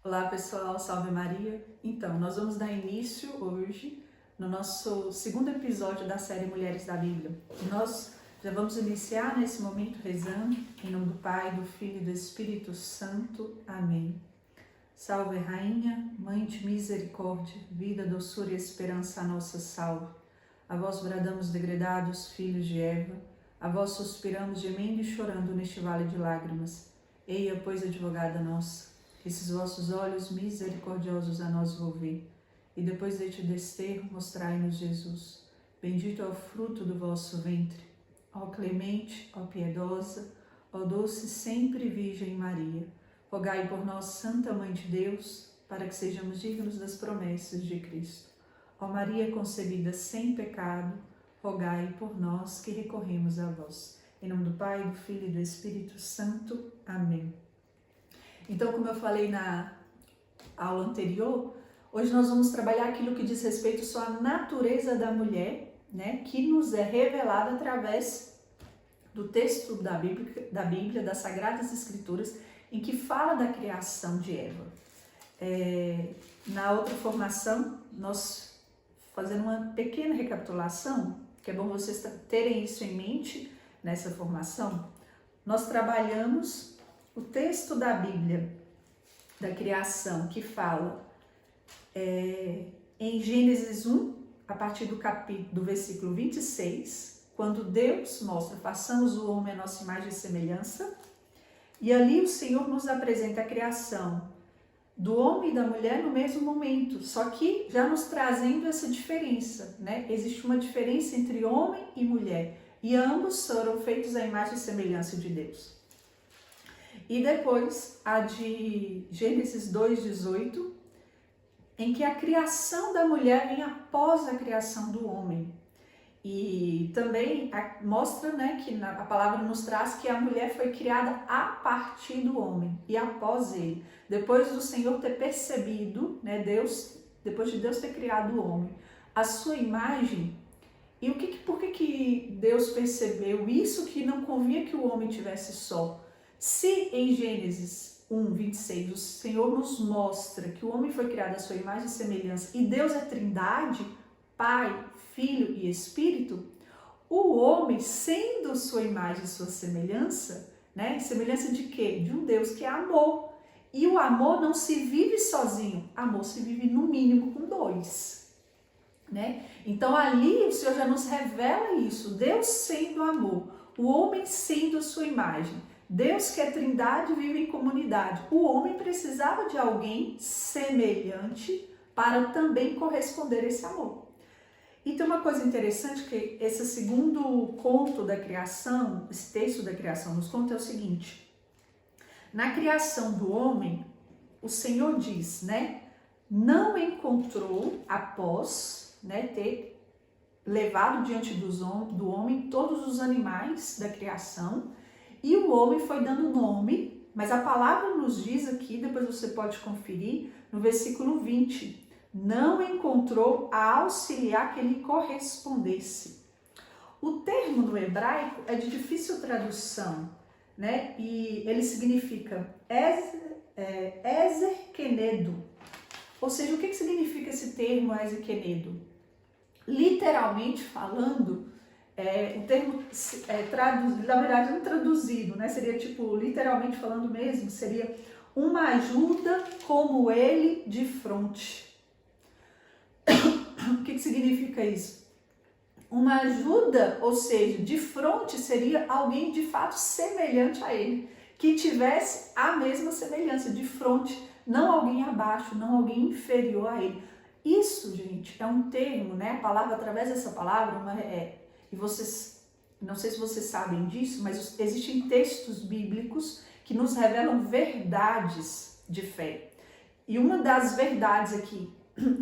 Olá pessoal, salve Maria! Então, nós vamos dar início hoje no nosso segundo episódio da série Mulheres da Bíblia. Nós já vamos iniciar nesse momento rezando, em nome do Pai, do Filho e do Espírito Santo. Amém. Salve Rainha, Mãe de misericórdia, vida, doçura e esperança, a nossa salve. A vós bradamos degredados, filhos de Eva, a vós suspiramos gemendo e chorando neste vale de lágrimas. Eia, pois, advogada nossa, esses vossos olhos misericordiosos a nós volver, e depois de te desterro, mostrai-nos Jesus. Bendito é o fruto do vosso ventre. Ó clemente, ó piedosa, ó doce sempre Virgem Maria, rogai por nós, Santa Mãe de Deus, para que sejamos dignos das promessas de Cristo. Ó Maria concebida sem pecado, rogai por nós que recorremos a vós. Em nome do Pai, do Filho e do Espírito Santo. Amém. Então, como eu falei na aula anterior, hoje nós vamos trabalhar aquilo que diz respeito só à natureza da mulher, né, que nos é revelada através do texto da Bíblia, das Sagradas Escrituras, em que fala da criação de Eva. Na outra formação, nós fazendo uma pequena recapitulação, que é bom vocês terem isso em mente nessa formação, nós trabalhamos o texto da Bíblia, da criação, que fala em Gênesis 1, a partir do versículo 26, quando Deus mostra, façamos o homem à nossa imagem e semelhança, e ali o Senhor nos apresenta a criação do homem e da mulher no mesmo momento, só que já nos trazendo essa diferença, né? Existe uma diferença entre homem e mulher, e ambos foram feitos à imagem e semelhança de Deus. E depois a de Gênesis 2:18, em que a criação da mulher vem após a criação do homem. E também mostra, né, que a palavra nos traz que a mulher foi criada a partir do homem e após ele. Depois do Senhor ter percebido, né, depois de Deus ter criado o homem, a sua imagem. E por que Deus percebeu isso, que não convinha que o homem tivesse só? Se em Gênesis 1:26 o Senhor nos mostra que o homem foi criado à sua imagem e semelhança e Deus é Trindade, Pai, Filho e Espírito, o homem, sendo sua imagem e sua semelhança, né? Semelhança de quê? De um Deus que é amor. E o amor não se vive sozinho, amor se vive no mínimo com dois, né? Então ali o Senhor já nos revela isso, Deus sendo amor, o homem sendo a sua imagem. Deus, que é Trindade, vive em comunidade. O homem precisava de alguém semelhante para também corresponder a esse amor. E tem uma coisa interessante, que esse segundo conto da criação, esse texto da criação nos conta é o seguinte: na criação do homem, o Senhor diz, né, não encontrou após, né, ter levado diante do homem todos os animais da criação, e o homem foi dando nome, mas a palavra nos diz aqui, depois você pode conferir, no versículo 20, não encontrou a auxiliar que lhe correspondesse. O termo no hebraico é de difícil tradução, né? E ele significa Ezer Kenedo. Ou seja, o que significa esse termo Ezer Kenedo? Literalmente falando, o termo na verdade não traduzido, né? Seria tipo, literalmente falando mesmo, seria uma ajuda como ele de fronte. O que significa isso? Uma ajuda, ou seja, de fronte seria alguém de fato semelhante a ele, que tivesse a mesma semelhança, de fronte, não alguém abaixo, não alguém inferior a ele. Isso, gente, é um termo, né? A palavra, através dessa palavra, e vocês, não sei se vocês sabem disso, mas existem textos bíblicos que nos revelam verdades de fé. E uma das verdades aqui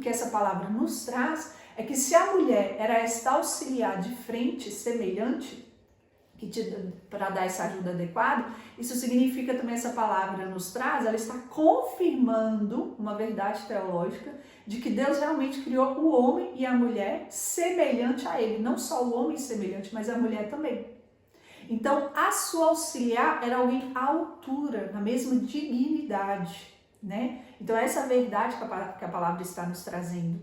que essa palavra nos traz é que se a mulher era esta auxiliar de frente, semelhante, para dar essa ajuda adequada, isso significa também, essa palavra nos traz, ela está confirmando uma verdade teológica de que Deus realmente criou o homem e a mulher semelhante a ele, não só o homem semelhante, mas a mulher também. Então, a sua auxiliar era alguém à altura, na mesma dignidade. né? Então essa é a verdade que a palavra está nos trazendo.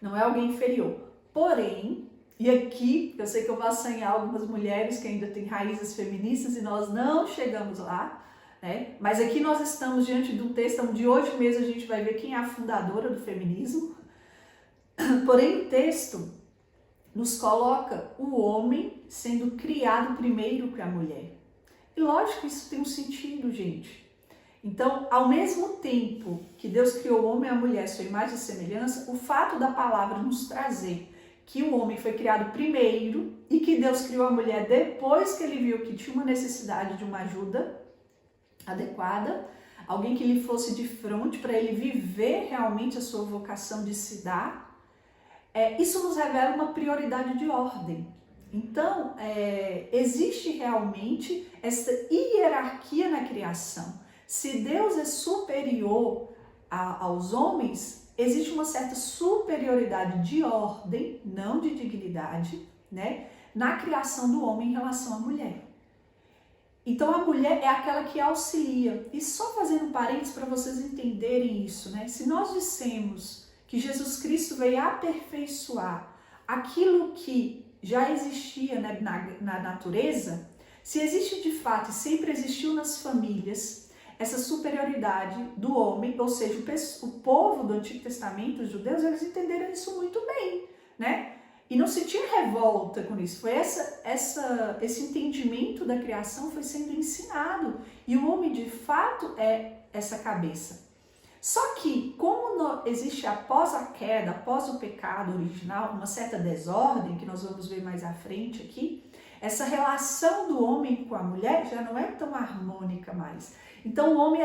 Não é alguém inferior. Porém, e aqui eu sei que eu vou assanhar algumas mulheres que ainda têm raízes feministas e nós não chegamos lá, né? Mas aqui nós estamos diante de um texto onde hoje mesmo a gente vai ver quem é a fundadora do feminismo. Porém, o texto nos coloca o homem sendo criado primeiro que a mulher. E lógico que isso tem um sentido, gente. Então, ao mesmo tempo que Deus criou o homem e a mulher, sua imagem e semelhança, o fato da palavra nos trazer que o homem foi criado primeiro e que Deus criou a mulher depois que ele viu que tinha uma necessidade de uma ajuda adequada, alguém que lhe fosse de frente para ele viver realmente a sua vocação de se dar, isso nos revela uma prioridade de ordem. Então, existe realmente essa hierarquia na criação. Se Deus é superior aos homens, existe uma certa superioridade de ordem, não de dignidade, né, na criação do homem em relação à mulher. Então a mulher é aquela que auxilia. E só fazendo um parênteses para vocês entenderem isso, né? Se nós dissemos que Jesus Cristo veio aperfeiçoar aquilo que já existia, né, na natureza, se existe de fato e sempre existiu nas famílias essa superioridade do homem, ou seja, o povo do Antigo Testamento, os judeus, eles entenderam isso muito bem, né? E não se tinha revolta com isso. Foi esse entendimento da criação foi sendo ensinado. E o homem, de fato, é essa cabeça. Só que, como existe após a queda, após o pecado original, uma certa desordem, que nós vamos ver mais à frente aqui, essa relação do homem com a mulher já não é tão harmônica mais. Então o homem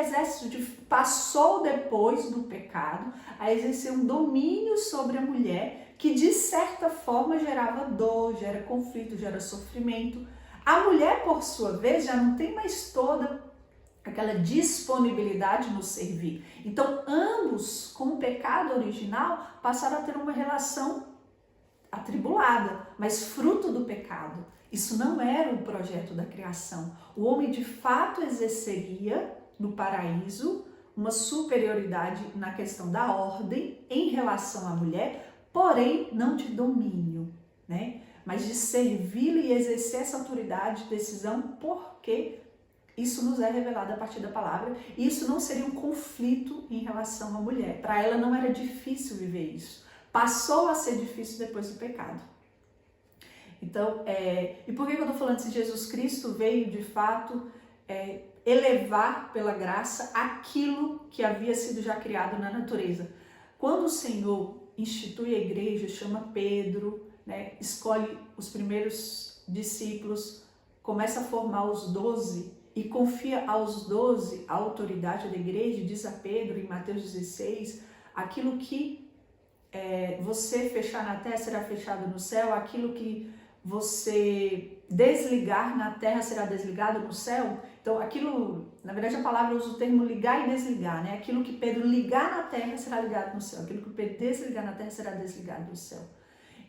passou depois do pecado a exercer um domínio sobre a mulher que de certa forma gerava dor, gera conflito, gera sofrimento. A mulher, por sua vez, já não tem mais toda aquela disponibilidade no servir. Então ambos, com o pecado original, passaram a ter uma relação atribulada, mas fruto do pecado. Isso não era o projeto da criação. O homem de fato exerceria no paraíso uma superioridade na questão da ordem em relação à mulher, porém não de domínio, né? Mas de servi-la e exercer essa autoridade de decisão, porque isso nos é revelado a partir da palavra. E isso não seria um conflito em relação à mulher. Para ela não era difícil viver isso. Passou a ser difícil depois do pecado. Então, e por que eu estou falando se Jesus Cristo veio de fato elevar pela graça aquilo que havia sido já criado na natureza? Quando o Senhor institui a igreja, chama Pedro, né, escolhe os primeiros discípulos, começa a formar os 12 e confia aos 12 a autoridade da igreja, diz a Pedro em Mateus 16, aquilo que você fechar na terra será fechado no céu, aquilo que você desligar na terra será desligado no céu. Então aquilo, na verdade a palavra usa o termo ligar e desligar, né? Aquilo que Pedro ligar na terra será ligado no céu, aquilo que Pedro desligar na terra será desligado no céu.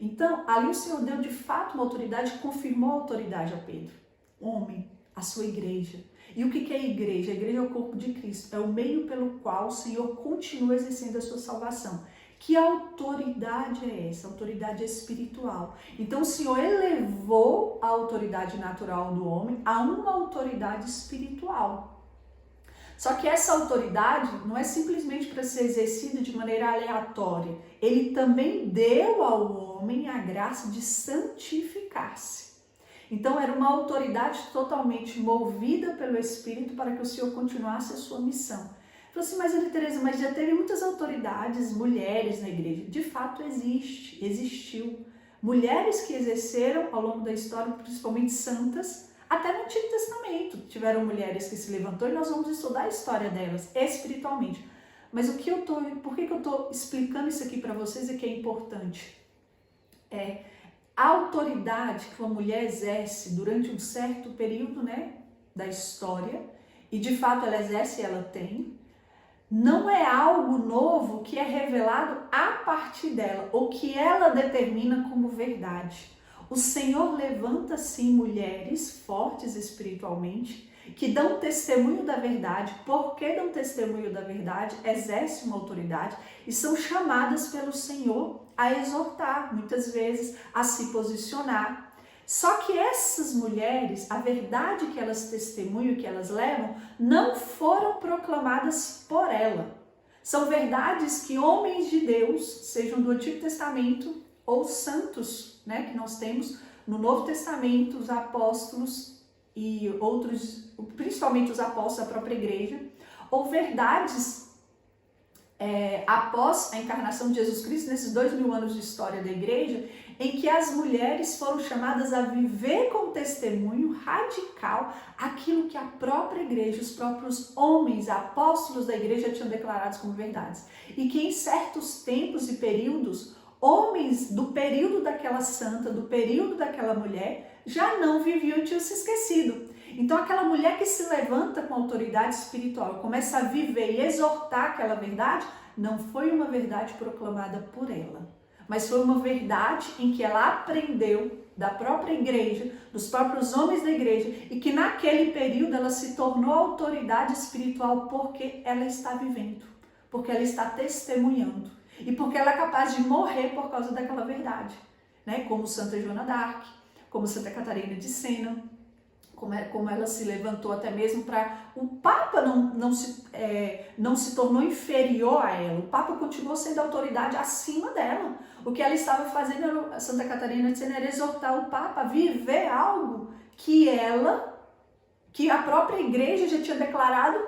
Então ali o Senhor deu de fato uma autoridade, confirmou a autoridade a Pedro, homem, a sua igreja. E o que é a igreja? A igreja é o corpo de Cristo, é o meio pelo qual o Senhor continua exercendo a sua salvação. Que autoridade é essa? Autoridade espiritual. Então o Senhor elevou a autoridade natural do homem a uma autoridade espiritual. Só que essa autoridade não é simplesmente para ser exercida de maneira aleatória. Ele também deu ao homem a graça de santificar-se. Então era uma autoridade totalmente movida pelo Espírito para que o Senhor continuasse a sua missão. Falei assim, mas Ana Teresa, mas já teve muitas autoridades, mulheres na igreja. De fato existiu. Mulheres que exerceram ao longo da história, principalmente santas, até no Antigo Testamento. Tiveram mulheres que se levantou e nós vamos estudar a história delas espiritualmente. Mas por que eu estou explicando isso aqui para vocês e que é importante? A autoridade que uma mulher exerce durante um certo período, né, da história, e de fato ela exerce e ela tem, não é algo novo que é revelado a partir dela, ou que ela determina como verdade. O Senhor levanta sim mulheres fortes espiritualmente que dão testemunho da verdade. Porque dão testemunho da verdade, exercem uma autoridade e são chamadas pelo Senhor a exortar, muitas vezes a se posicionar. Só que essas mulheres, a verdade que elas testemunham, que elas levam, não foram proclamadas por ela. São verdades que homens de Deus, sejam do Antigo Testamento ou santos, né, que nós temos no Novo Testamento, os apóstolos e outros, principalmente os apóstolos da própria igreja, ou verdades após a encarnação de Jesus Cristo, nesses 2000 anos de história da igreja, em que as mulheres foram chamadas a viver com testemunho radical aquilo que a própria igreja, os próprios homens, apóstolos da igreja tinham declarado como verdades. E que em certos tempos e períodos, homens do período daquela santa, do período daquela mulher, já não viviam e tinham se esquecido. Então aquela mulher que se levanta com autoridade espiritual, começa a viver e exortar aquela verdade, não foi uma verdade proclamada por ela, mas foi uma verdade em que ela aprendeu da própria igreja, dos próprios homens da igreja, e que naquele período ela se tornou autoridade espiritual porque ela está vivendo, porque ela está testemunhando e porque ela é capaz de morrer por causa daquela verdade, né? Como Santa Joana d'Arc, como Santa Catarina de Sena, como ela se levantou até mesmo para... O Papa não se tornou inferior a ela, o Papa continuou sendo autoridade acima dela. O que ela estava fazendo, a Santa Catarina de Sena, era exortar o Papa a viver algo que a própria igreja já tinha declarado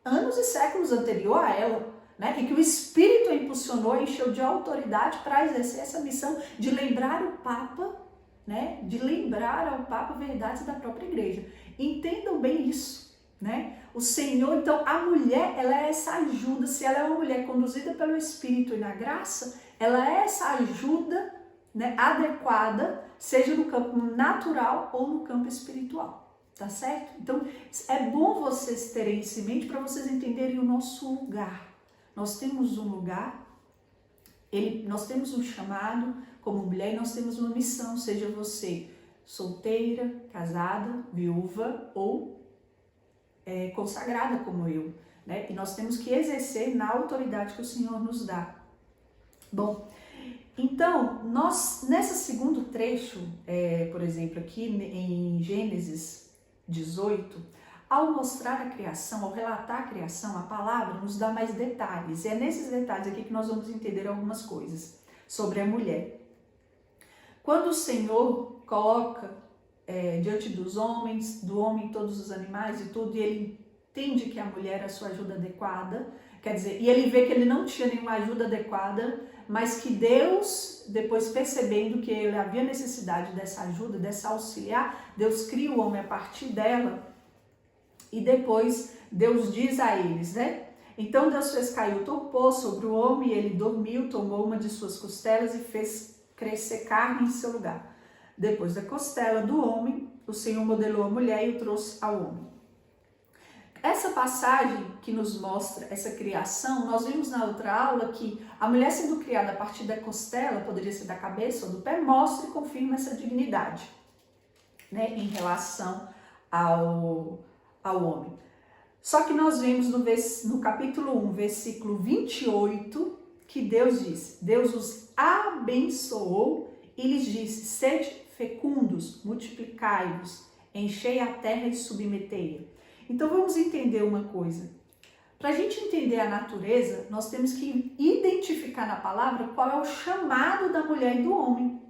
anos e séculos anterior a ela, né? E que o Espírito a impulsionou, encheu de autoridade para exercer essa missão de lembrar o Papa, né? De lembrar ao Papa verdades da própria igreja. Entendam bem isso, né? O Senhor, então, a mulher, ela é essa ajuda. Se ela é uma mulher conduzida pelo Espírito e na graça, ela é essa ajuda, né, adequada, seja no campo natural ou no campo espiritual, tá certo? Então, é bom vocês terem isso em mente para vocês entenderem o nosso lugar. Nós temos um lugar, nós temos um chamado como mulher e nós temos uma missão, seja você solteira, casada, viúva ou consagrada como eu, né? E nós temos que exercer na autoridade que o Senhor nos dá. Bom, então, nós, nesse segundo trecho, por exemplo, aqui em Gênesis 18, ao mostrar a criação, ao relatar a criação, a palavra nos dá mais detalhes. E é nesses detalhes aqui que nós vamos entender algumas coisas sobre a mulher. Quando o Senhor coloca diante dos homens, do homem todos os animais e tudo, e ele entende que a mulher é a sua ajuda adequada, quer dizer, e ele vê que ele não tinha nenhuma ajuda adequada, mas que Deus, depois percebendo que ele havia necessidade dessa ajuda, dessa auxiliar, Deus cria o homem a partir dela, e depois Deus diz a eles, né? Então Deus fez cair o torpor sobre o homem, e ele dormiu, tomou uma de suas costelas e fez crescer carne em seu lugar. Depois da costela do homem, o Senhor modelou a mulher e o trouxe ao homem. Essa passagem que nos mostra essa criação, nós vimos na outra aula que a mulher sendo criada a partir da costela, poderia ser da cabeça ou do pé, mostra e confirma essa dignidade, né, em relação ao homem. Só que nós vemos no capítulo 1, versículo 28, que Deus diz, Deus os abençoou e lhes disse, sede fecundos, multiplicai-vos, enchei a terra e submetei-a. Então vamos entender uma coisa. Para a gente entender a natureza, nós temos que identificar na palavra qual é o chamado da mulher e do homem.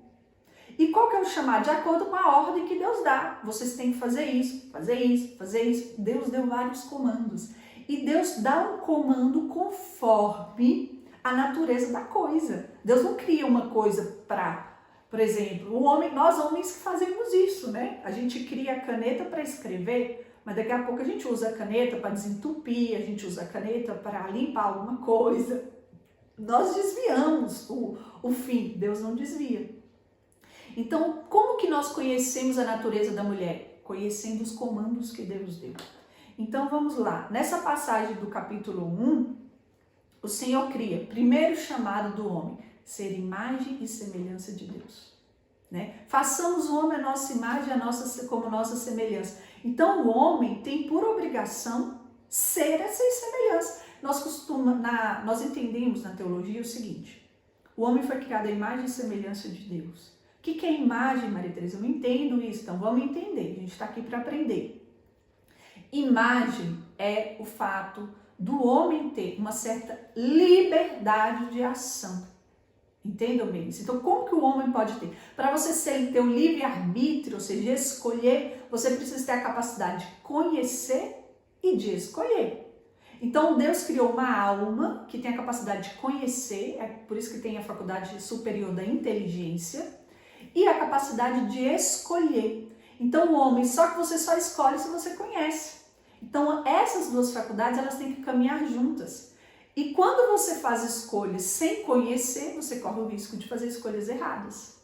E qual que é o chamado? De acordo com a ordem que Deus dá. Vocês têm que fazer isso, fazer isso, fazer isso. Deus deu vários comandos. E Deus dá um comando conforme a natureza da coisa. Deus não cria uma coisa para... Por exemplo, nós homens que fazemos isso, né? A gente cria a caneta para escrever, mas daqui a pouco a gente usa a caneta para desentupir, a gente usa a caneta para limpar alguma coisa. Nós desviamos o fim, Deus não desvia. Então, como que nós conhecemos a natureza da mulher? Conhecendo os comandos que Deus deu. Então, vamos lá. Nessa passagem do capítulo 1, o Senhor cria, primeiro chamado do homem, ser imagem e semelhança de Deus. Né? Façamos o homem a nossa imagem como nossa semelhança. Então o homem tem por obrigação ser essa semelhança. Nós entendemos na teologia o seguinte: o homem foi criado à imagem e semelhança de Deus. O que é imagem, Maria Teresa? Eu não entendo isso, então vamos entender. A gente está aqui para aprender. Imagem é o fato do homem ter uma certa liberdade de ação. Entendam bem isso? Então, como que o homem pode ter? Para você ter um livre-arbítrio, ou seja, escolher, você precisa ter a capacidade de conhecer e de escolher. Então, Deus criou uma alma que tem a capacidade de conhecer, é por isso que tem a faculdade superior da inteligência, e a capacidade de escolher. Então, o homem, só que você só escolhe se você conhece. Então, essas duas faculdades, elas têm que caminhar juntas. E quando você faz escolhas sem conhecer, você corre o risco de fazer escolhas erradas.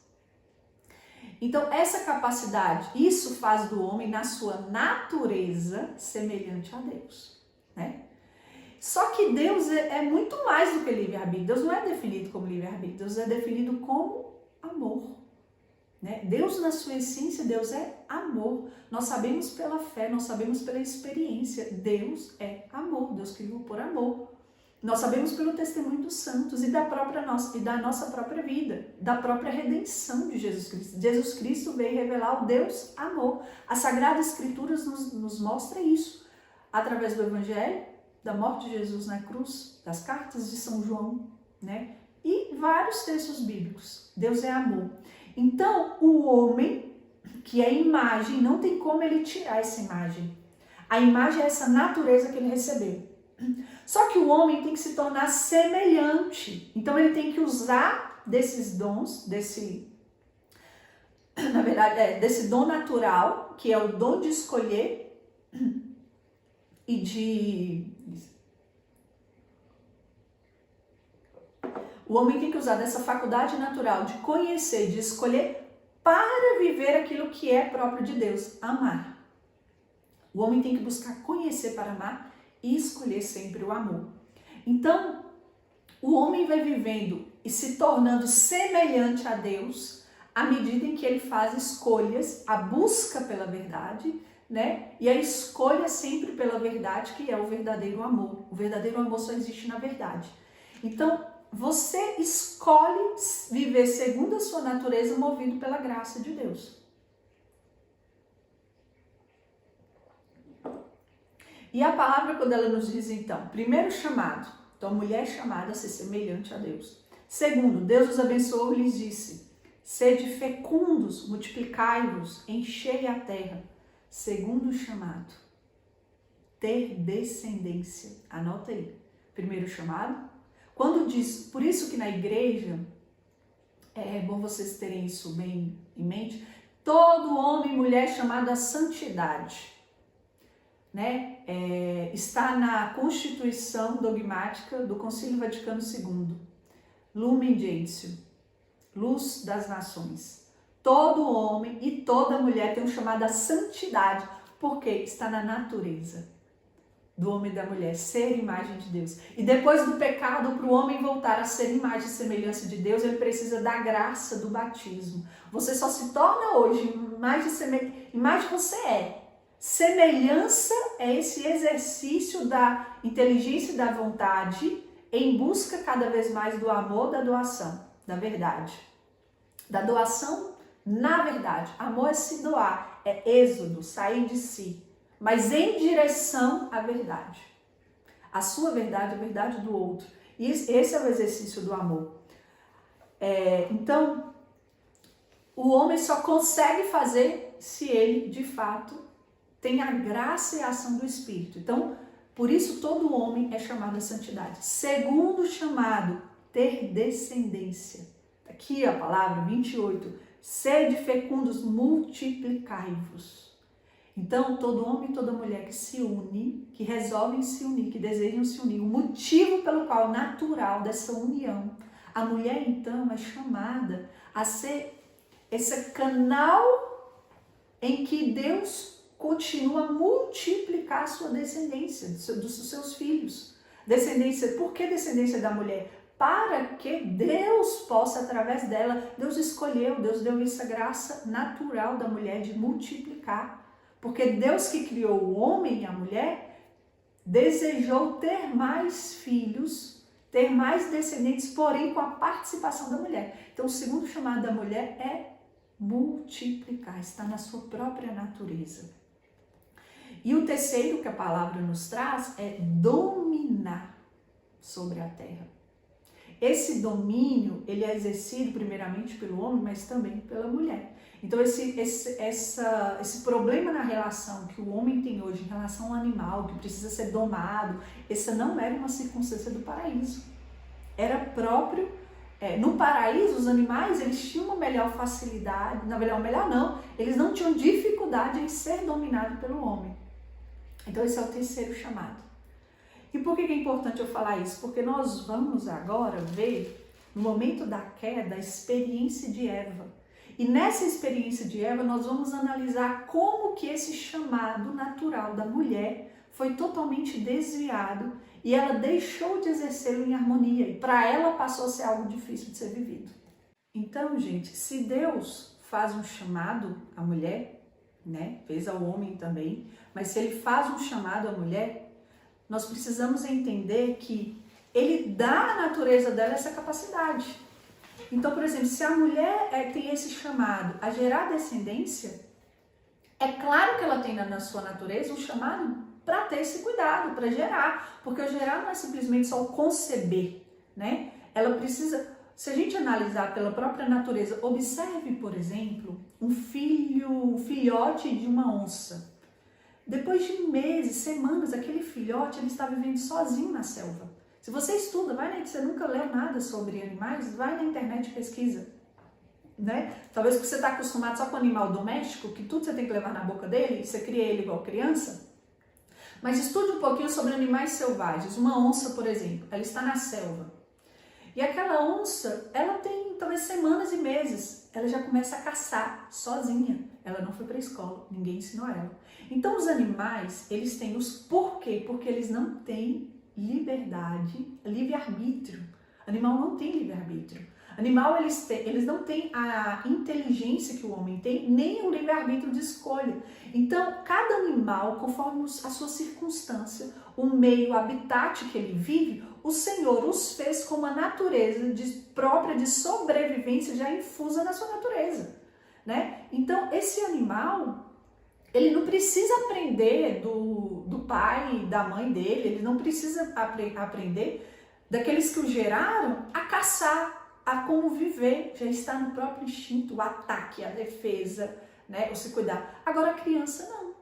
Então, essa capacidade, isso faz do homem, na sua natureza, semelhante a Deus, né? Só que Deus é muito mais do que livre-arbítrio. Deus não é definido como livre-arbítrio, Deus é definido como amor. Né? Deus, na sua essência, Deus é amor. Nós sabemos pela fé, nós sabemos pela experiência. Deus é amor, Deus criou por amor. Nós sabemos pelo testemunho dos santos e da nossa própria vida, da própria redenção de Jesus Cristo. Jesus Cristo veio revelar o Deus amor. As Sagradas Escrituras nos mostra isso, através do Evangelho, da morte de Jesus na cruz, das cartas de São João, né? E vários textos bíblicos. Deus é amor. Então, o homem, que é imagem, não tem como ele tirar essa imagem. A imagem é essa natureza que ele recebeu. Só que o homem tem que se tornar semelhante. Então, ele tem que usar desses dons, desse dom natural, que é o dom de escolher e de... O homem tem que usar dessa faculdade natural de conhecer, de escolher para viver aquilo que é próprio de Deus, amar. O homem tem que buscar conhecer para amar e escolher sempre o amor. Então, o homem vai vivendo e se tornando semelhante a Deus à medida em que ele faz escolhas, a busca pela verdade, né? E a escolha sempre pela verdade, que é o verdadeiro amor. O verdadeiro amor só existe na verdade. Então, você escolhe viver segundo a sua natureza, movido pela graça de Deus. E a palavra, quando ela nos diz, então, primeiro chamado, então a mulher é chamada a ser semelhante a Deus. Segundo, Deus os abençoou e lhes disse, sede fecundos, multiplicai-vos, enchei a terra. Segundo chamado, ter descendência. Anota aí. Primeiro chamado. Quando diz, por isso que na igreja, é bom vocês terem isso bem em mente, todo homem e mulher é chamado à santidade, né? Está na Constituição Dogmática do Concílio Vaticano II, Lumen Gentium, luz das nações. Todo homem e toda mulher tem um chamado à santidade, porque está na natureza do homem e da mulher, ser imagem de Deus. E depois do pecado, para o homem voltar a ser imagem e semelhança de Deus, ele precisa da graça do batismo. Você só se torna hoje imagem você é. Semelhança é esse exercício da inteligência e da vontade em busca cada vez mais do amor, da doação, da verdade. Da doação na verdade. Amor é se doar, é êxodo, sair de si. Mas em direção à verdade. A sua verdade, a verdade do outro. E esse é o exercício do amor. Então, o homem só consegue fazer se ele, de fato, tem a graça e a ação do Espírito. Então, por isso todo homem é chamado à santidade. Segundo chamado, ter descendência. Aqui a palavra 28. Sede fecundos, multiplicai-vos. Então, todo homem e toda mulher que se une, que resolvem se unir, que desejam se unir, o motivo pelo qual natural dessa união, a mulher então é chamada a ser esse canal em que Deus continua a multiplicar a sua descendência, dos seus filhos. Descendência, por que descendência da mulher? Para que Deus possa, através dela, Deus escolheu, Deus deu essa graça natural da mulher de multiplicar. Porque Deus que criou o homem e a mulher desejou ter mais filhos, ter mais descendentes, porém com a participação da mulher. Então o segundo chamado da mulher é multiplicar, está na sua própria natureza. E o terceiro que a palavra nos traz é dominar sobre a terra. Esse domínio, ele é exercido primeiramente pelo homem, mas também pela mulher. Então esse problema na relação que o homem tem hoje em relação ao animal, que precisa ser domado, essa não era uma circunstância do paraíso. Era próprio, no paraíso os animais eles tinham uma melhor facilidade, melhor não, eles não tinham dificuldade em ser dominados pelo homem. Então esse é o terceiro chamado. E por que é importante eu falar isso? Porque nós vamos agora ver, no momento da queda, a experiência de Eva. E nessa experiência de Eva, nós vamos analisar como que esse chamado natural da mulher foi totalmente desviado e ela deixou de exercê-lo em harmonia. E para ela passou a ser algo difícil de ser vivido. Então, gente, se Deus faz um chamado à mulher, né, fez ao homem também, mas se ele faz um chamado à mulher, nós precisamos entender que ele dá à natureza dela essa capacidade. Então, por exemplo, se a mulher tem esse chamado a gerar descendência, é claro que ela tem na sua natureza um chamado para ter esse cuidado, para gerar. Porque o gerar não é simplesmente só o conceber, né? Ela precisa, se a gente analisar pela própria natureza, observe, por exemplo, um filhote de uma onça. Depois de meses, semanas, aquele filhote ele está vivendo sozinho na selva. Se você estuda, você nunca leu nada sobre animais, vai na internet e pesquisa. Né? Talvez porque você está acostumado só com animal doméstico, que tudo você tem que levar na boca dele, você cria ele igual criança. Mas estude um pouquinho sobre animais selvagens. Uma onça, por exemplo, ela está na selva. E aquela onça, ela tem talvez semanas e meses, ela já começa a caçar sozinha. Ela não foi para a escola, ninguém ensinou ela. Então os animais, eles têm os porquê, porque eles não têm liberdade, livre-arbítrio. Animal não tem livre-arbítrio. Animal, eles não têm a inteligência que o homem tem, nem o livre-arbítrio de escolha. Então, cada animal, conforme a sua circunstância, o meio, o habitat que ele vive, o Senhor os fez com uma natureza própria de sobrevivência já infusa na sua natureza. Né? Então, esse animal, ele não precisa aprender do pai, da mãe dele, ele não precisa aprender daqueles que o geraram a caçar, a como viver, já está no próprio instinto, o ataque, a defesa, né? O se cuidar. Agora a criança não.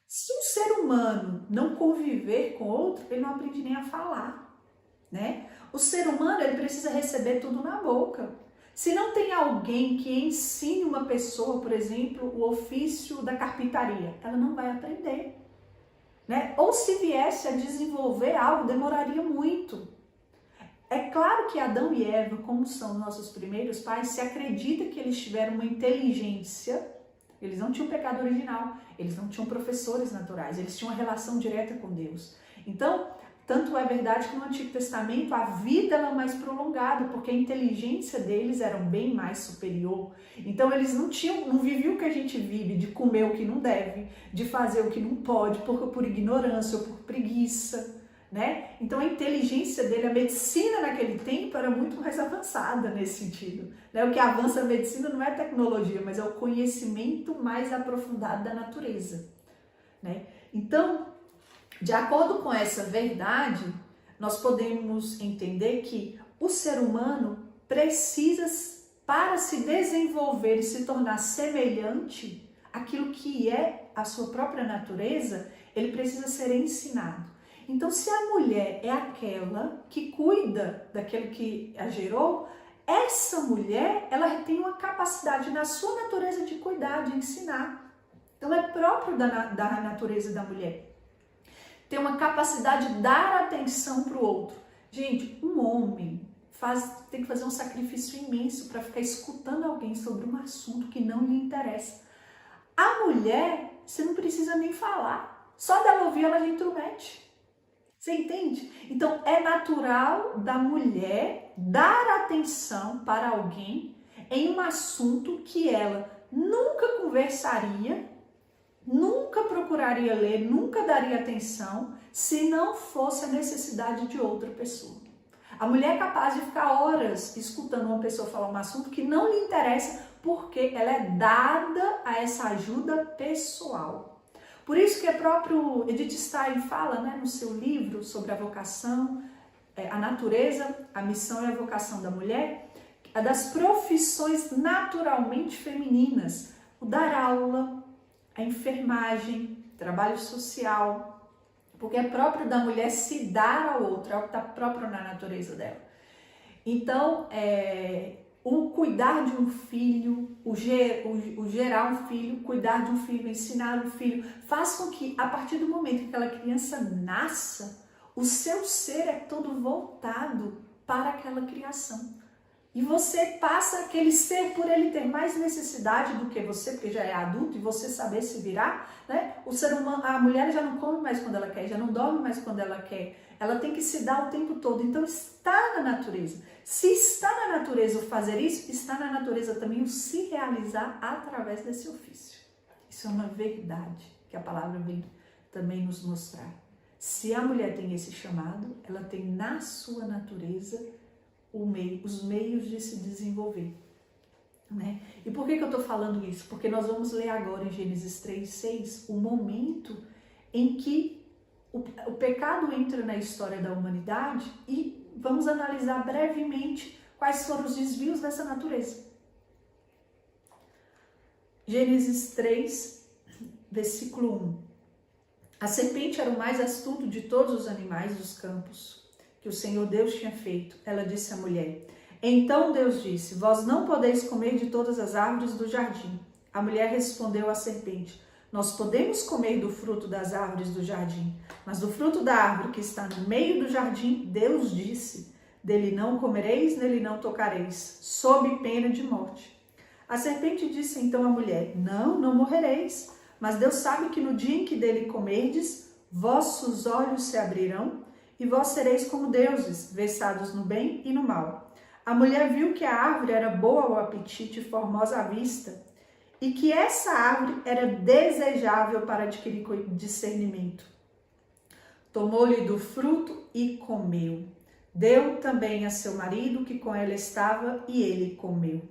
Se um ser humano não conviver com outro, ele não aprende nem a falar, né? O ser humano, ele precisa receber tudo na boca. Se não tem alguém que ensine uma pessoa, por exemplo, o ofício da carpintaria, ela não vai aprender, né? Ou se viesse a desenvolver algo, demoraria muito. É claro que Adão e Eva, como são nossos primeiros pais, se acredita que eles tiveram uma inteligência, eles não tinham pecado original, eles não tinham professores naturais, eles tinham uma relação direta com Deus. Então, tanto é verdade que no Antigo Testamento a vida era mais prolongada, porque a inteligência deles era bem mais superior. Então eles não viviam o que a gente vive, de comer o que não deve, de fazer o que não pode, por ignorância ou por preguiça. Né? Então a inteligência dele, a medicina naquele tempo era muito mais avançada nesse sentido. Né? O que avança a medicina não é a tecnologia, mas é o conhecimento mais aprofundado da natureza. Né? Então, de acordo com essa verdade, nós podemos entender que o ser humano precisa, para se desenvolver e se tornar semelhante àquilo que é a sua própria natureza, ele precisa ser ensinado. Então, se a mulher é aquela que cuida daquele que a gerou, essa mulher, ela tem uma capacidade na sua natureza de cuidar, de ensinar. Então, é próprio da natureza da mulher. Tem uma capacidade de dar atenção para o outro. Gente, um homem tem que fazer um sacrifício imenso para ficar escutando alguém sobre um assunto que não lhe interessa. A mulher, você não precisa nem falar. Só dela ouvir, ela já intromete. Você entende? Então, é natural da mulher dar atenção para alguém em um assunto que ela nunca conversaria, nunca procuraria ler, nunca daria atenção se não fosse a necessidade de outra pessoa. A mulher é capaz de ficar horas escutando uma pessoa falar um assunto que não lhe interessa, porque ela é dada a essa ajuda pessoal. Por isso que o próprio Edith Stein fala, né, no seu livro sobre a vocação, a natureza, a missão e a vocação da mulher, das profissões naturalmente femininas, o dar aula, a enfermagem, trabalho social, porque é próprio da mulher se dar ao outro, é o que está próprio na natureza dela. Então, o cuidar de um filho, o gerar um filho, cuidar de um filho, ensinar um filho, faz com que, a partir do momento que aquela criança nasça, o seu ser é todo voltado para aquela criação. E você passa aquele ser, por ele ter mais necessidade do que você, porque já é adulto, e você saber se virar, né? O ser humano, a mulher já não come mais quando ela quer, já não dorme mais quando ela quer. Ela tem que se dar o tempo todo. Então está na natureza. Se está na natureza o fazer isso, está na natureza também o se realizar através desse ofício. Isso é uma verdade que a palavra vem também nos mostrar. Se a mulher tem esse chamado, ela tem na sua natureza os meios de se desenvolver, né? E por que eu estou falando isso? Porque nós vamos ler agora em Gênesis 3:6 o momento em que o pecado entra na história da humanidade e vamos analisar brevemente quais foram os desvios dessa natureza. Gênesis 3, versículo 1. A serpente era o mais astuto de todos os animais dos campos que o Senhor Deus tinha feito. Ela disse à mulher: Então Deus disse: Vós não podeis comer de todas as árvores do jardim. A mulher respondeu à serpente: Nós podemos comer do fruto das árvores do jardim, mas do fruto da árvore que está no meio do jardim, Deus disse: Dele não comereis, nele não tocareis, sob pena de morte. A serpente disse então à mulher: Não morrereis, mas Deus sabe que no dia em que dele comerdes, vossos olhos se abrirão, e vós sereis como deuses, versados no bem e no mal. A mulher viu que a árvore era boa ao apetite e formosa à vista, e que essa árvore era desejável para adquirir discernimento. Tomou-lhe do fruto e comeu. Deu também a seu marido, que com ela estava, e ele comeu.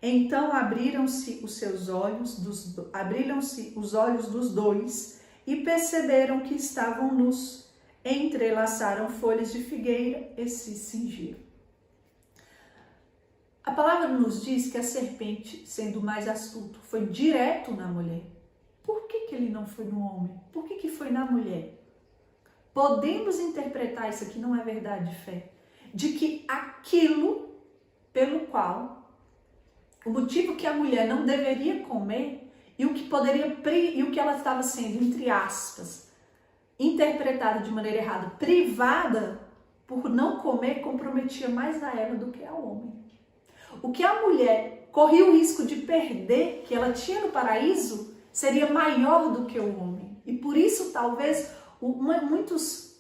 Então abriram-se os olhos dos dois, e perceberam que estavam nus. Entrelaçaram folhas de figueira e se cingiram. A palavra nos diz que a serpente, sendo mais astuto, foi direto na mulher. Por que ele não foi no homem? Por que foi na mulher? Podemos interpretar isso aqui, não é verdade de fé, de que aquilo pelo qual, o motivo que a mulher não deveria comer e o que ela estava sendo, entre aspas, interpretada de maneira errada, privada por não comer, comprometia mais a ela do que ao homem. O que a mulher corria o risco de perder, que ela tinha no paraíso, seria maior do que o homem. E por isso, talvez, muitos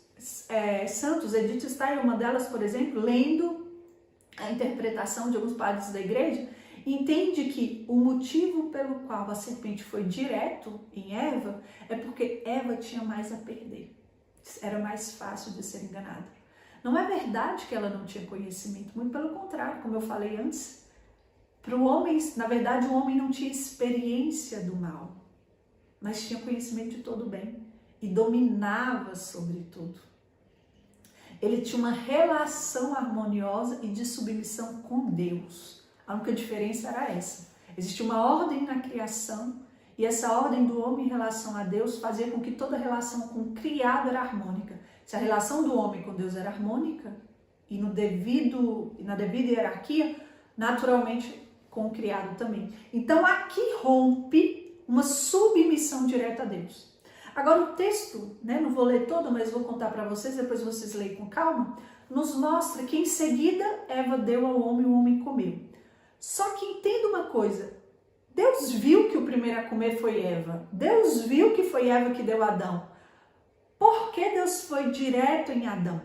santos, Edith Stein, uma delas, por exemplo, lendo a interpretação de alguns padres da igreja, entende que o motivo pelo qual a serpente foi direto em Eva é porque Eva tinha mais a perder. Era mais fácil de ser enganada. Não é verdade que ela não tinha conhecimento, muito pelo contrário, como eu falei antes. Para o homem, na verdade, o homem não tinha experiência do mal, mas tinha conhecimento de todo o bem e dominava sobre tudo. Ele tinha uma relação harmoniosa e de submissão com Deus. A única diferença era essa. Existia uma ordem na criação e essa ordem do homem em relação a Deus fazia com que toda relação com o criado era harmônica. Se a relação do homem com Deus era harmônica e na devida hierarquia, naturalmente com o criado também. Então aqui rompe uma submissão direta a Deus. Agora o texto, não vou ler todo, mas vou contar para vocês, depois vocês leem com calma, nos mostra que em seguida Eva deu ao homem, o homem comeu. Só que entenda uma coisa, Deus viu que o primeiro a comer foi Eva. Deus viu que foi Eva que deu a Adão. Por que Deus foi direto em Adão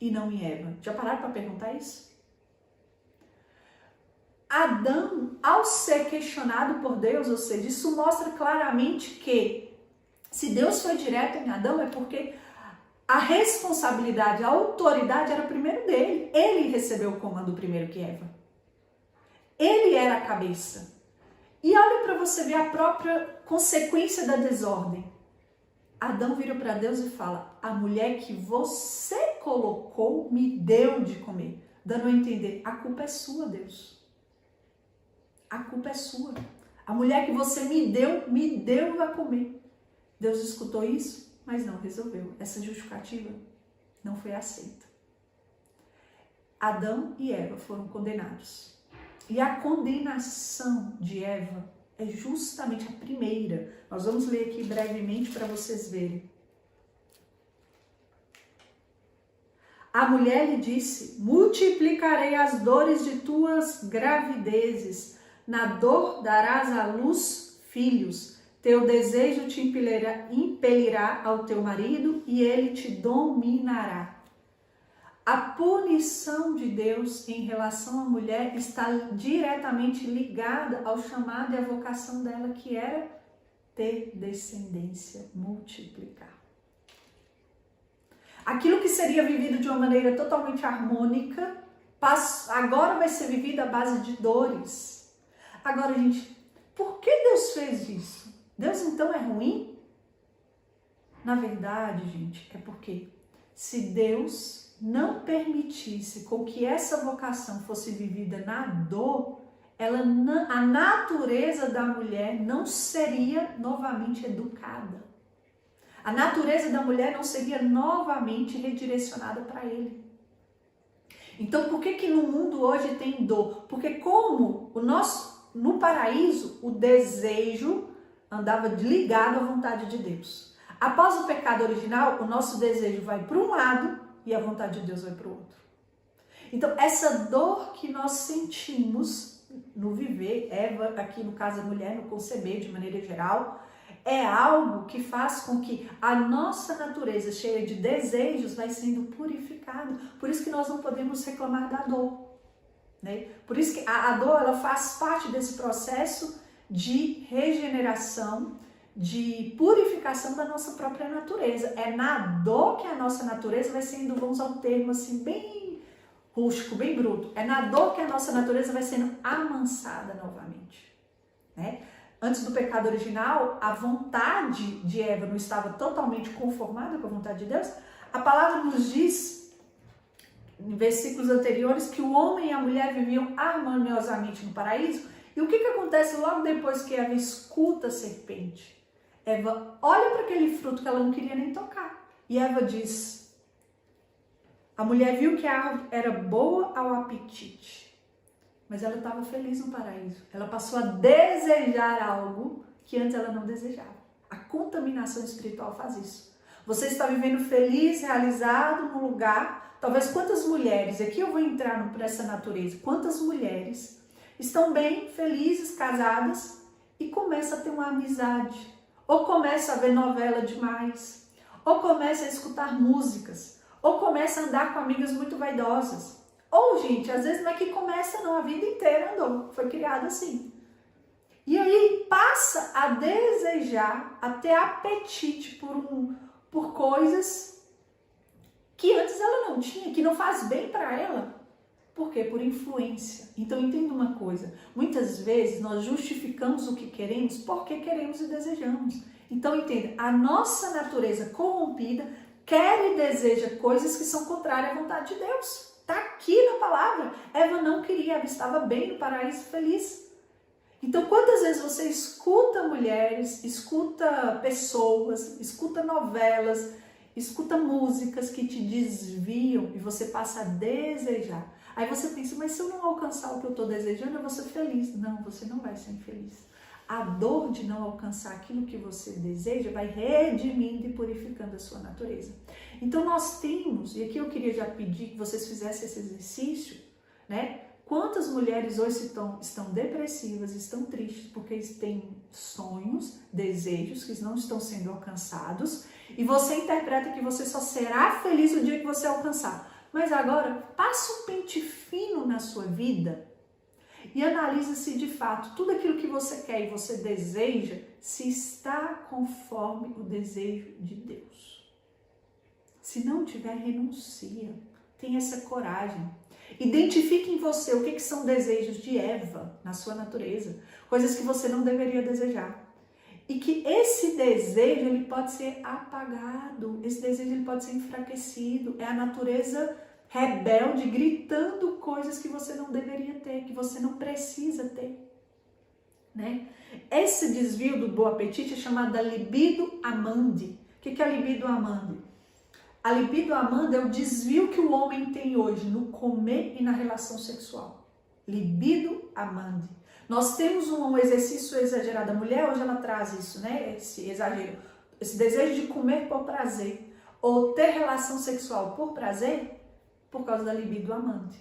e não em Eva? Já pararam para perguntar isso? Adão, ao ser questionado por Deus, ou seja, isso mostra claramente que se Deus foi direto em Adão é porque a responsabilidade, a autoridade era primeiro dele. Ele recebeu o comando primeiro que Eva. Ele era a cabeça. E olha para você ver a própria consequência da desordem. Adão vira para Deus e fala: a mulher que você colocou me deu de comer. Dando a entender, a culpa é sua, Deus. A culpa é sua. A mulher que você me deu a comer. Deus escutou isso, mas não resolveu. Essa justificativa não foi aceita. Adão e Eva foram condenados. E a condenação de Eva é justamente a primeira. Nós vamos ler aqui brevemente para vocês verem. A mulher lhe disse: multiplicarei as dores de tuas gravidezes. Na dor darás à luz filhos. Teu desejo te impelirá ao teu marido e ele te dominará. A punição de Deus em relação à mulher está diretamente ligada ao chamado e à vocação dela, que era ter descendência, multiplicar. Aquilo que seria vivido de uma maneira totalmente harmônica, agora vai ser vivido à base de dores. Agora, gente, por que Deus fez isso? Deus então é ruim? Na verdade, gente, é porque se Deus não permitisse com que essa vocação fosse vivida na dor, a natureza da mulher não seria novamente educada. A natureza da mulher não seria novamente redirecionada para ele. Então, por que no mundo hoje tem dor? Porque como no paraíso, o desejo andava ligado à vontade de Deus. Após o pecado original, o nosso desejo vai para um lado e a vontade de Deus vai para o outro. Então, essa dor que nós sentimos no viver, Eva, aqui no caso a mulher, no conceber de maneira geral, é algo que faz com que a nossa natureza cheia de desejos vai sendo purificada. Por isso que nós não podemos reclamar da dor. Né? Por isso que a dor ela faz parte desse processo de regeneração, de purificação da nossa própria natureza. É na dor que a nossa natureza vai sendo, vamos ao termo assim, bem rústico, bem bruto. É na dor que a nossa natureza vai sendo amansada novamente. Né? Antes do pecado original, a vontade de Eva não estava totalmente conformada com a vontade de Deus. A palavra nos diz, em versículos anteriores, que o homem e a mulher viviam harmoniosamente no paraíso. E o que acontece logo depois que Eva escuta a serpente? Eva olha para aquele fruto que ela não queria nem tocar. E Eva diz, a mulher viu que a árvore era boa ao apetite, mas ela estava feliz no paraíso. Ela passou a desejar algo que antes ela não desejava. A contaminação espiritual faz isso. Você está vivendo feliz, realizado num lugar. Talvez quantas mulheres, aqui eu vou entrar por essa natureza, quantas mulheres estão bem, felizes, casadas e começam a ter uma amizade. Ou começam a ver novela demais. Ou começam a escutar músicas. Ou começam a andar com amigas muito vaidosas. Ou, gente, às vezes não é que começa não, a vida inteira andou, foi criada assim. E aí passa a desejar, a ter apetite por coisas que antes ela não tinha, que não faz bem para ela. Por quê? Por influência. Então entenda uma coisa, muitas vezes nós justificamos o que queremos porque queremos e desejamos. Então entenda, a nossa natureza corrompida quer e deseja coisas que são contrárias à vontade de Deus. Está aqui na palavra. Eva não queria, ela estava bem no paraíso, feliz. Então, quantas vezes você escuta mulheres, escuta pessoas, escuta novelas, escuta músicas que te desviam e você passa a desejar. Aí você pensa, mas se eu não alcançar o que eu estou desejando, eu vou ser feliz. Não, você não vai ser infeliz. A dor de não alcançar aquilo que você deseja vai redimindo e purificando a sua natureza. Então nós temos, e aqui eu queria já pedir que vocês fizessem esse exercício, né? Quantas mulheres hoje estão depressivas, estão tristes porque têm sonhos, desejos que não estão sendo alcançados e você interpreta que você só será feliz no dia que você alcançar. Mas agora, passa um pente fino na sua vida e analisa se de fato tudo aquilo que você quer e você deseja se está conforme o desejo de Deus. Se não tiver, renuncia. Tenha essa coragem. Identifique em você o que são desejos de Eva na sua natureza, coisas que você não deveria desejar. E que esse desejo ele pode ser apagado, esse desejo ele pode ser enfraquecido. É a natureza rebelde gritando coisas que você não deveria ter, que você não precisa ter, né? Esse desvio do bom apetite é chamado libido amandi. O que é a libido amandi? A libido amandi é o desvio que o homem tem hoje no comer e na relação sexual. Libido amandi. Nós temos um exercício exagerado. A mulher hoje ela traz isso, né? Esse exagero, esse desejo de comer por prazer ou ter relação sexual por prazer por causa da libido amandi.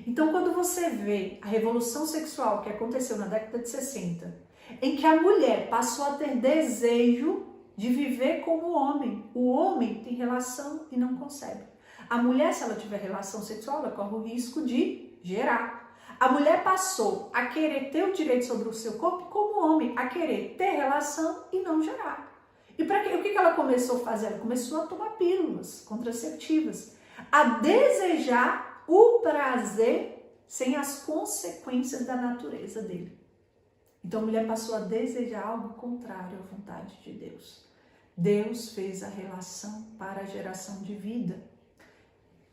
Então, quando você vê a revolução sexual que aconteceu na década de 60, em que a mulher passou a ter desejo de viver como homem. O homem tem relação e não concebe. A mulher, se ela tiver relação sexual, ela corre o risco de gerar. A mulher passou a querer ter o direito sobre o seu corpo como homem, a querer ter relação e não gerar. E o que ela começou a fazer? Ela começou a tomar pílulas contraceptivas, a desejar o prazer sem as consequências da natureza dele. Então a mulher passou a desejar algo contrário à vontade de Deus. Deus fez a relação para a geração de vida,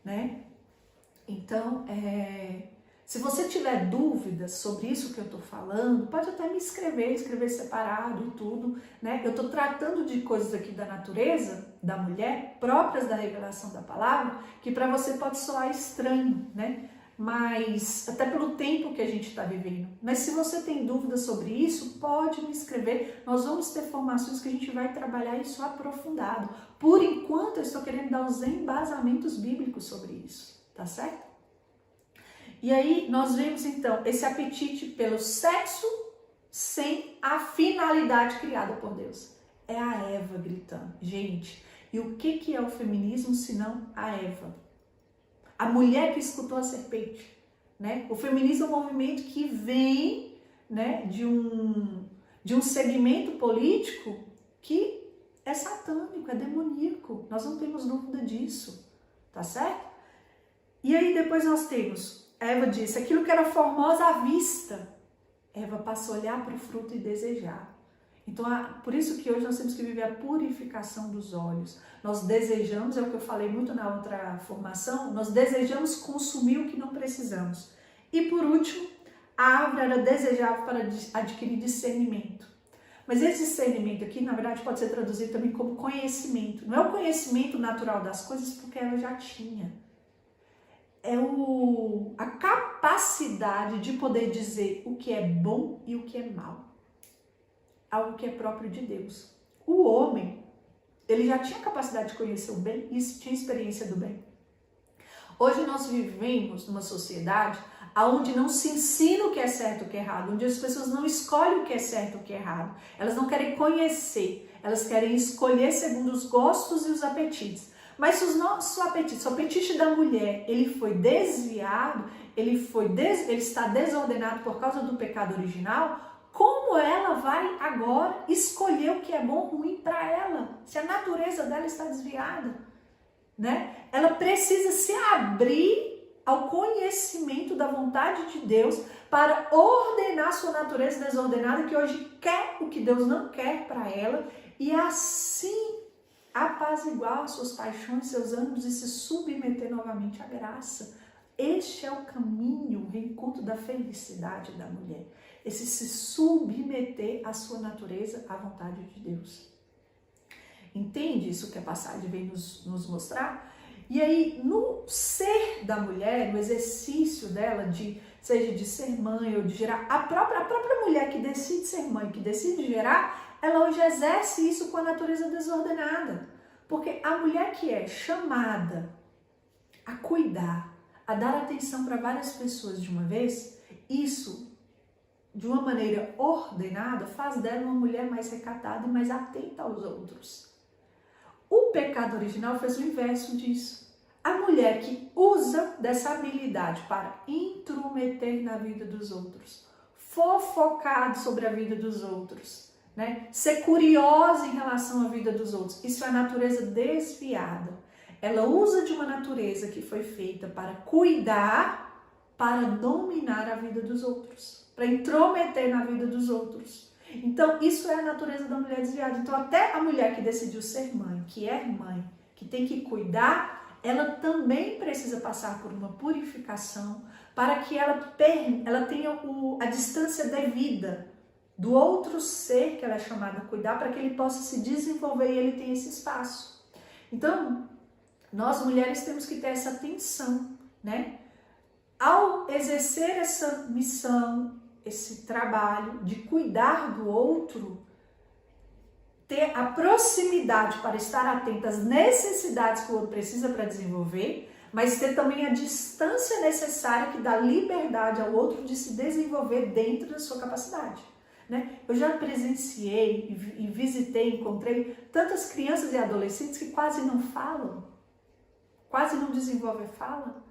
né? Então, se você tiver dúvidas sobre isso que eu estou falando, pode até me escrever separado e tudo, né? Eu estou tratando de coisas aqui da natureza, da mulher, próprias da revelação da palavra, que para você pode soar estranho, né? Mas até pelo tempo que a gente está vivendo. Mas se você tem dúvidas sobre isso, pode me escrever. Nós vamos ter formações que a gente vai trabalhar isso aprofundado. Por enquanto, eu estou querendo dar os embasamentos bíblicos sobre isso, tá certo? E aí nós vemos então esse apetite pelo sexo sem a finalidade criada por Deus. É a Eva gritando. Gente, e o que é o feminismo senão a Eva? A mulher que escutou a serpente, né? O feminismo é um movimento que vem, né, de um segmento político que é satânico, é demoníaco. Nós não temos dúvida disso, tá certo? E aí depois nós temos, Eva disse, aquilo que era formosa à vista, Eva passou a olhar para o fruto e desejar. Então, por isso que hoje nós temos que viver a purificação dos olhos. Nós desejamos, é o que eu falei muito na outra formação, nós desejamos consumir o que não precisamos. E por último, a árvore era desejável para adquirir discernimento. Mas esse discernimento aqui, na verdade, pode ser traduzido também como conhecimento. Não é o conhecimento natural das coisas, porque ela já tinha. É a capacidade de poder dizer o que é bom e o que é mal. Algo que é próprio de Deus. O homem, ele já tinha capacidade de conhecer o bem e tinha experiência do bem. Hoje nós vivemos numa sociedade onde não se ensina o que é certo e o que é errado, onde as pessoas não escolhem o que é certo e o que é errado. Elas não querem conhecer, elas querem escolher segundo os gostos e os apetites. Mas se o apetite da mulher, ele foi desviado, ele está desordenado por causa do pecado original, como ela vai agora escolher o que é bom ou ruim para ela, se a natureza dela está desviada, né? Ela precisa se abrir ao conhecimento da vontade de Deus para ordenar sua natureza desordenada, que hoje quer o que Deus não quer para ela, e assim apaziguar suas paixões, seus ânimos e se submeter novamente à graça. Este é o caminho, o reencontro da felicidade da mulher. Esse se submeter à sua natureza, à vontade de Deus. Entende isso que a passagem vem nos mostrar? E aí, no ser da mulher, no exercício dela, seja de ser mãe ou de gerar, a própria mulher que decide ser mãe, que decide gerar, ela hoje exerce isso com a natureza desordenada. Porque a mulher que é chamada a cuidar, a dar atenção para várias pessoas de uma vez, isso, de uma maneira ordenada, faz dela uma mulher mais recatada e mais atenta aos outros. O pecado original fez o inverso disso. A mulher que usa dessa habilidade para intrometer na vida dos outros, fofocado sobre a vida dos outros, né? Ser curiosa em relação à vida dos outros. Isso é a natureza desviada. Ela usa de uma natureza que foi feita para cuidar, para dominar a vida dos outros, para intrometer na vida dos outros. Então, isso é a natureza da mulher desviada. Então, até a mulher que decidiu ser mãe, que é mãe, que tem que cuidar, ela também precisa passar por uma purificação para que ela tenha a distância devida do outro ser que ela é chamada a cuidar, para que ele possa se desenvolver e ele tenha esse espaço. Então, nós mulheres temos que ter essa atenção, né? Ao exercer essa missão, esse trabalho de cuidar do outro, ter a proximidade para estar atenta às necessidades que o outro precisa para desenvolver, mas ter também a distância necessária que dá liberdade ao outro de se desenvolver dentro da sua capacidade, né? Eu já presenciei e visitei, encontrei tantas crianças e adolescentes que quase não falam, quase não desenvolvem fala,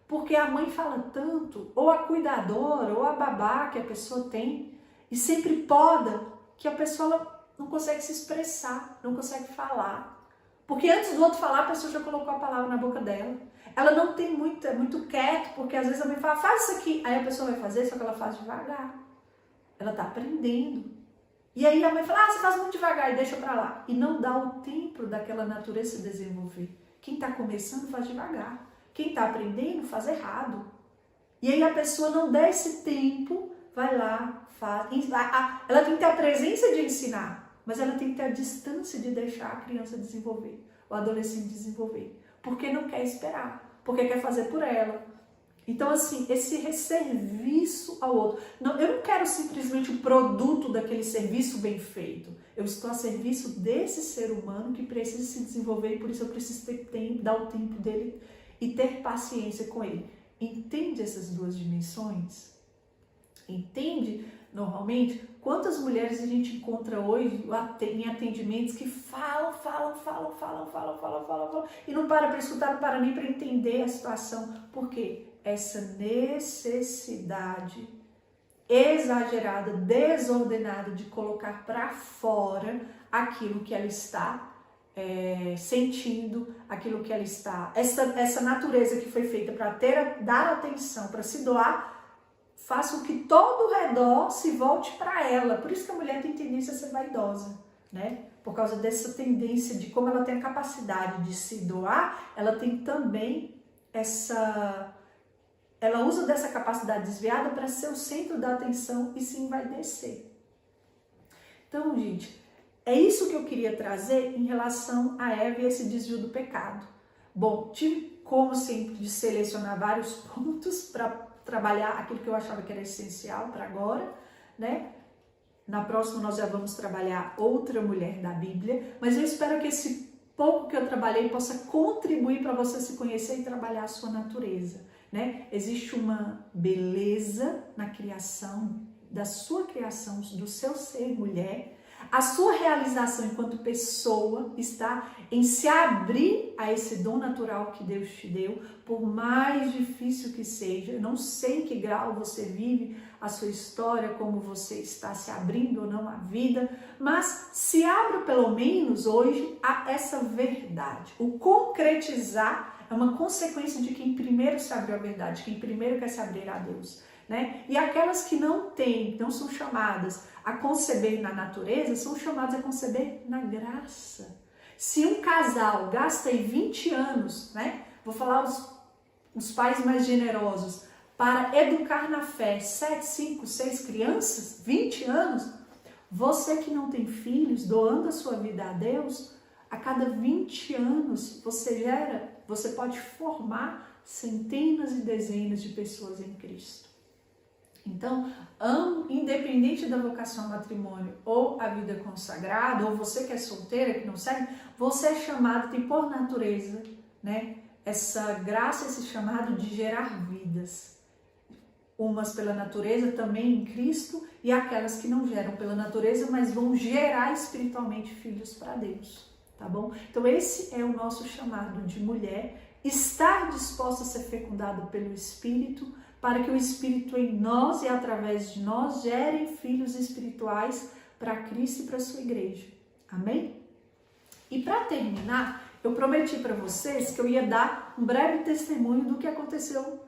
porque a mãe fala tanto, ou a cuidadora, ou a babá que a pessoa tem, e sempre poda, que a pessoa não consegue se expressar, não consegue falar. Porque antes do outro falar, a pessoa já colocou a palavra na boca dela. Ela não tem muito, é muito quieto, porque às vezes a mãe fala, faz isso aqui. Aí a pessoa vai fazer, só que ela faz devagar. Ela está aprendendo. E aí a mãe fala, você faz muito devagar e deixa pra lá. E não dá o tempo daquela natureza se desenvolver. Quem está começando faz devagar. Quem está aprendendo faz errado. E aí a pessoa não dá esse tempo, vai lá, faz. Ela tem que ter a presença de ensinar, mas ela tem que ter a distância de deixar a criança desenvolver, o adolescente desenvolver. Porque não quer esperar, porque quer fazer por ela. Então, assim, esse serviço ao outro. Não, eu não quero simplesmente o produto daquele serviço bem feito. Eu estou a serviço desse ser humano que precisa se desenvolver e por isso eu preciso ter tempo, dar o tempo dele e ter paciência com ele. Entende essas duas dimensões? Entende, normalmente, quantas mulheres a gente encontra hoje em atendimentos que falam, e não para escutar, não para nem para entender a situação. Por quê? Essa necessidade exagerada, desordenada de colocar para fora aquilo que ela está sentindo, aquilo que ela está, essa natureza que foi feita para dar atenção, para se doar, faz com que todo o redor se volte para ela. Por isso que a mulher tem tendência a ser vaidosa, né? Por causa dessa tendência de como ela tem a capacidade de se doar, ela tem também ela usa dessa capacidade desviada para ser o centro da atenção e se envaidecer. Então, gente, é isso que eu queria trazer em relação a Eva e esse desvio do pecado. Bom, tive como sempre de selecionar vários pontos para trabalhar aquilo que eu achava que era essencial para agora, né? Na próxima nós já vamos trabalhar outra mulher da Bíblia, mas eu espero que esse pouco que eu trabalhei possa contribuir para você se conhecer e trabalhar a sua natureza, né? Existe uma beleza na criação, da sua criação, do seu ser mulher. A sua realização enquanto pessoa está em se abrir a esse dom natural que Deus te deu, por mais difícil que seja. Eu não sei em que grau você vive a sua história, como você está se abrindo ou não à vida, mas se abra pelo menos hoje a essa verdade. O concretizar é uma consequência de quem primeiro se abriu à verdade, quem primeiro quer se abrir a Deus, né? E aquelas que não são chamadas a conceber na natureza, são chamadas a conceber na graça. Se um casal gasta aí 20 anos, né? Vou falar os pais mais generosos, para educar na fé 7, 5, 6 crianças, 20 anos, você que não tem filhos, doando a sua vida a Deus, a cada 20 anos você pode formar centenas e dezenas de pessoas em Cristo. Então, independente da vocação ao matrimônio ou a vida consagrada, ou você que é solteira, que não segue, você é chamado, tem por natureza, né, essa graça, esse chamado de gerar vidas. Umas pela natureza, também em Cristo, e aquelas que não geram pela natureza, mas vão gerar espiritualmente filhos para Deus, tá bom? Então esse é o nosso chamado de mulher, estar disposta a ser fecundado pelo Espírito, para que o Espírito em nós e através de nós gerem filhos espirituais para Cristo e para a sua igreja. Amém? E para terminar, eu prometi para vocês que eu ia dar um breve testemunho do que aconteceu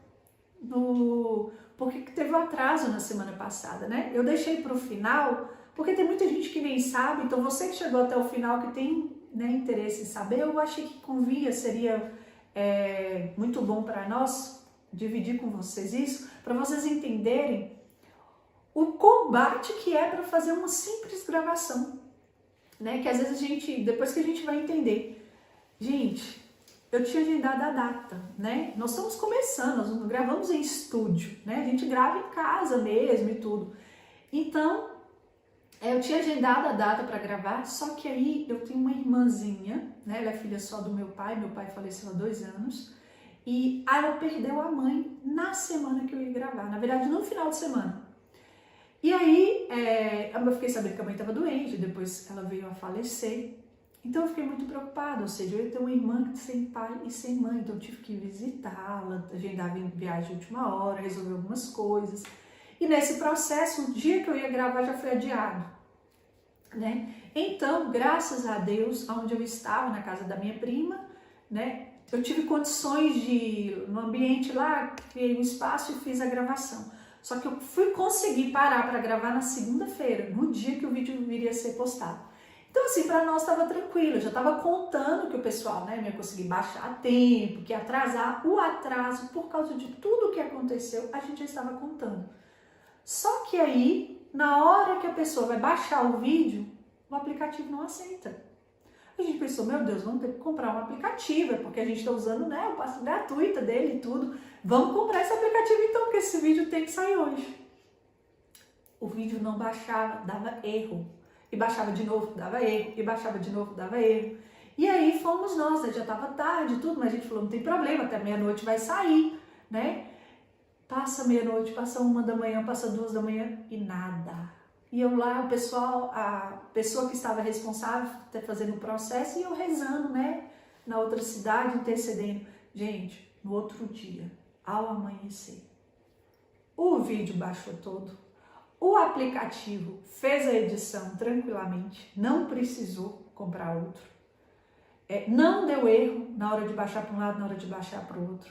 porque teve um atraso na semana passada, né? Eu deixei para o final, porque tem muita gente que nem sabe, então você que chegou até o final, que tem, né, interesse em saber, eu achei que convinha, seria muito bom para nós dividir com vocês isso, para vocês entenderem o combate que é para fazer uma simples gravação, né? Que às vezes a gente, depois que a gente vai entender, gente, eu tinha agendado a data, né? Nós estamos começando, nós não gravamos em estúdio, né? A gente grava em casa mesmo e tudo. Então, eu tinha agendado a data para gravar, só que aí eu tenho uma irmãzinha, né? Ela é filha só do meu pai faleceu há 2 anos, e ela perdeu a mãe na semana que eu ia gravar, na verdade no final de semana. E aí, eu fiquei sabendo que a mãe estava doente, depois ela veio a falecer. Então eu fiquei muito preocupada, ou seja, eu ia ter uma irmã sem pai e sem mãe, então eu tive que visitá-la, agendava em viagem de última hora, resolver algumas coisas. E nesse processo, o dia que eu ia gravar já foi adiado, né? Então, graças a Deus, onde eu estava, na casa da minha prima, né? Eu tive condições de, no ambiente lá, criei um espaço e fiz a gravação. Só que eu fui conseguir parar para gravar na segunda-feira, no dia que o vídeo viria a ser postado. Então, assim, para nós estava tranquilo, eu já estava contando que o pessoal, né, ia conseguir baixar a tempo, que ia atrasar. O atraso, por causa de tudo que aconteceu, a gente já estava contando. Só que aí, na hora que a pessoa vai baixar o vídeo, o aplicativo não aceita. A gente pensou, meu Deus, vamos ter que comprar um aplicativo, porque a gente está usando, né, o passe gratuito dele e tudo. Vamos comprar esse aplicativo então, porque esse vídeo tem que sair hoje. O vídeo não baixava, dava erro. E baixava de novo, dava erro, e baixava de novo, dava erro. E aí fomos nós, né? Já estava tarde e tudo, mas a gente falou, não tem problema, até meia-noite vai sair, né? Passa meia-noite, passa 1 da manhã, passa 2 da manhã e nada. E eu lá, o pessoal, a pessoa que estava responsável, fazendo o processo, e eu rezando, né? Na outra cidade, intercedendo. Gente, no outro dia, ao amanhecer, o vídeo baixou todo. O aplicativo fez a edição tranquilamente, não precisou comprar outro. Não deu erro na hora de baixar para um lado, na hora de baixar para o outro.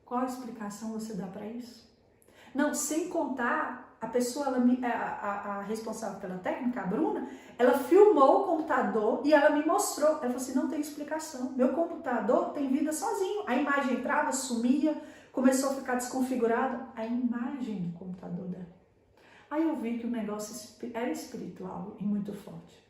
Qual a explicação você dá para isso? Não, sem contar, a pessoa, a responsável pela técnica, a Bruna, ela filmou o computador e ela me mostrou. Ela falou assim, não tem explicação. Meu computador tem vida sozinho. A imagem entrava, sumia, começou a ficar desconfigurada. A imagem do computador dela. Aí eu vi que o negócio era espiritual e muito forte.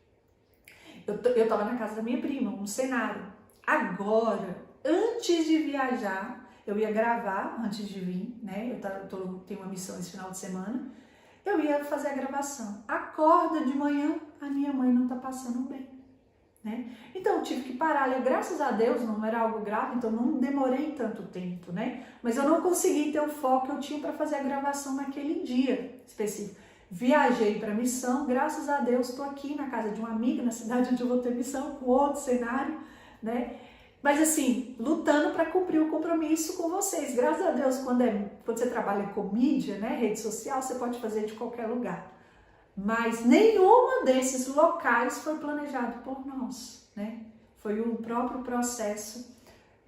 Eu estava na casa da minha prima, um cenário. Agora, antes de viajar, eu ia gravar, antes de vir, né? Tenho uma missão esse final de semana. Eu ia fazer a gravação. Acorda de manhã, a minha mãe não está passando bem, né? Então eu tive que parar. Graças a Deus não era algo grave, então não demorei tanto tempo, né? Mas eu não consegui ter o foco que eu tinha para fazer a gravação naquele dia específico. Viajei para a missão, graças a Deus estou aqui na casa de uma amiga, na cidade onde eu vou ter missão, com outro cenário, né? Mas assim, lutando para cumprir o compromisso com vocês. Graças a Deus, quando você trabalha com mídia, né, rede social, você pode fazer de qualquer lugar. Mas nenhuma desses locais foi planejado por nós, né? Foi o próprio processo,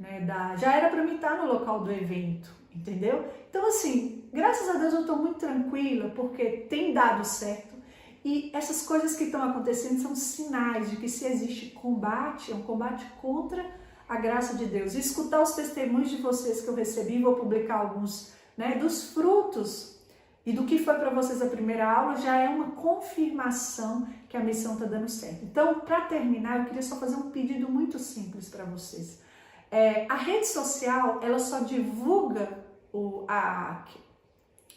né, já era para mim estar no local do evento, entendeu? Então assim, graças a Deus eu estou muito tranquila, porque tem dado certo. E essas coisas que estão acontecendo são sinais de que se existe combate, é um combate contra a graça de Deus. E escutar os testemunhos de vocês que eu recebi, vou publicar alguns, né, dos frutos e do que foi para vocês a primeira aula, já é uma confirmação que a missão está dando certo. Então, para terminar, eu queria só fazer um pedido muito simples para vocês. A rede social, ela só divulga o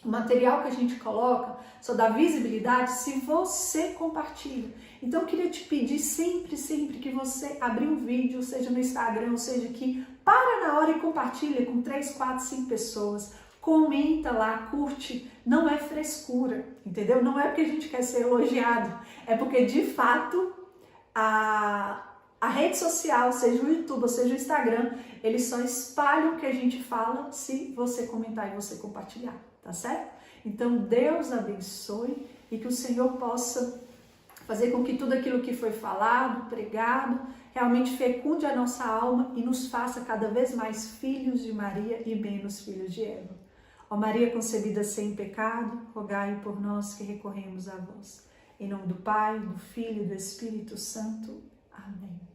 material que a gente coloca, só dá visibilidade se você compartilha. Então eu queria te pedir sempre que você abrir um vídeo, seja no Instagram, ou seja aqui, para na hora e compartilha com 3, 4, 5 pessoas, comenta lá, curte, não é frescura, entendeu? Não é porque a gente quer ser elogiado, é porque de fato A rede social, seja o YouTube ou seja o Instagram, eles só espalham o que a gente fala se você comentar e você compartilhar, tá certo? Então Deus abençoe e que o Senhor possa fazer com que tudo aquilo que foi falado, pregado, realmente fecunde a nossa alma e nos faça cada vez mais filhos de Maria e menos filhos de Eva. Ó Maria concebida sem pecado, rogai por nós que recorremos a vós. Em nome do Pai, do Filho e do Espírito Santo. Amém.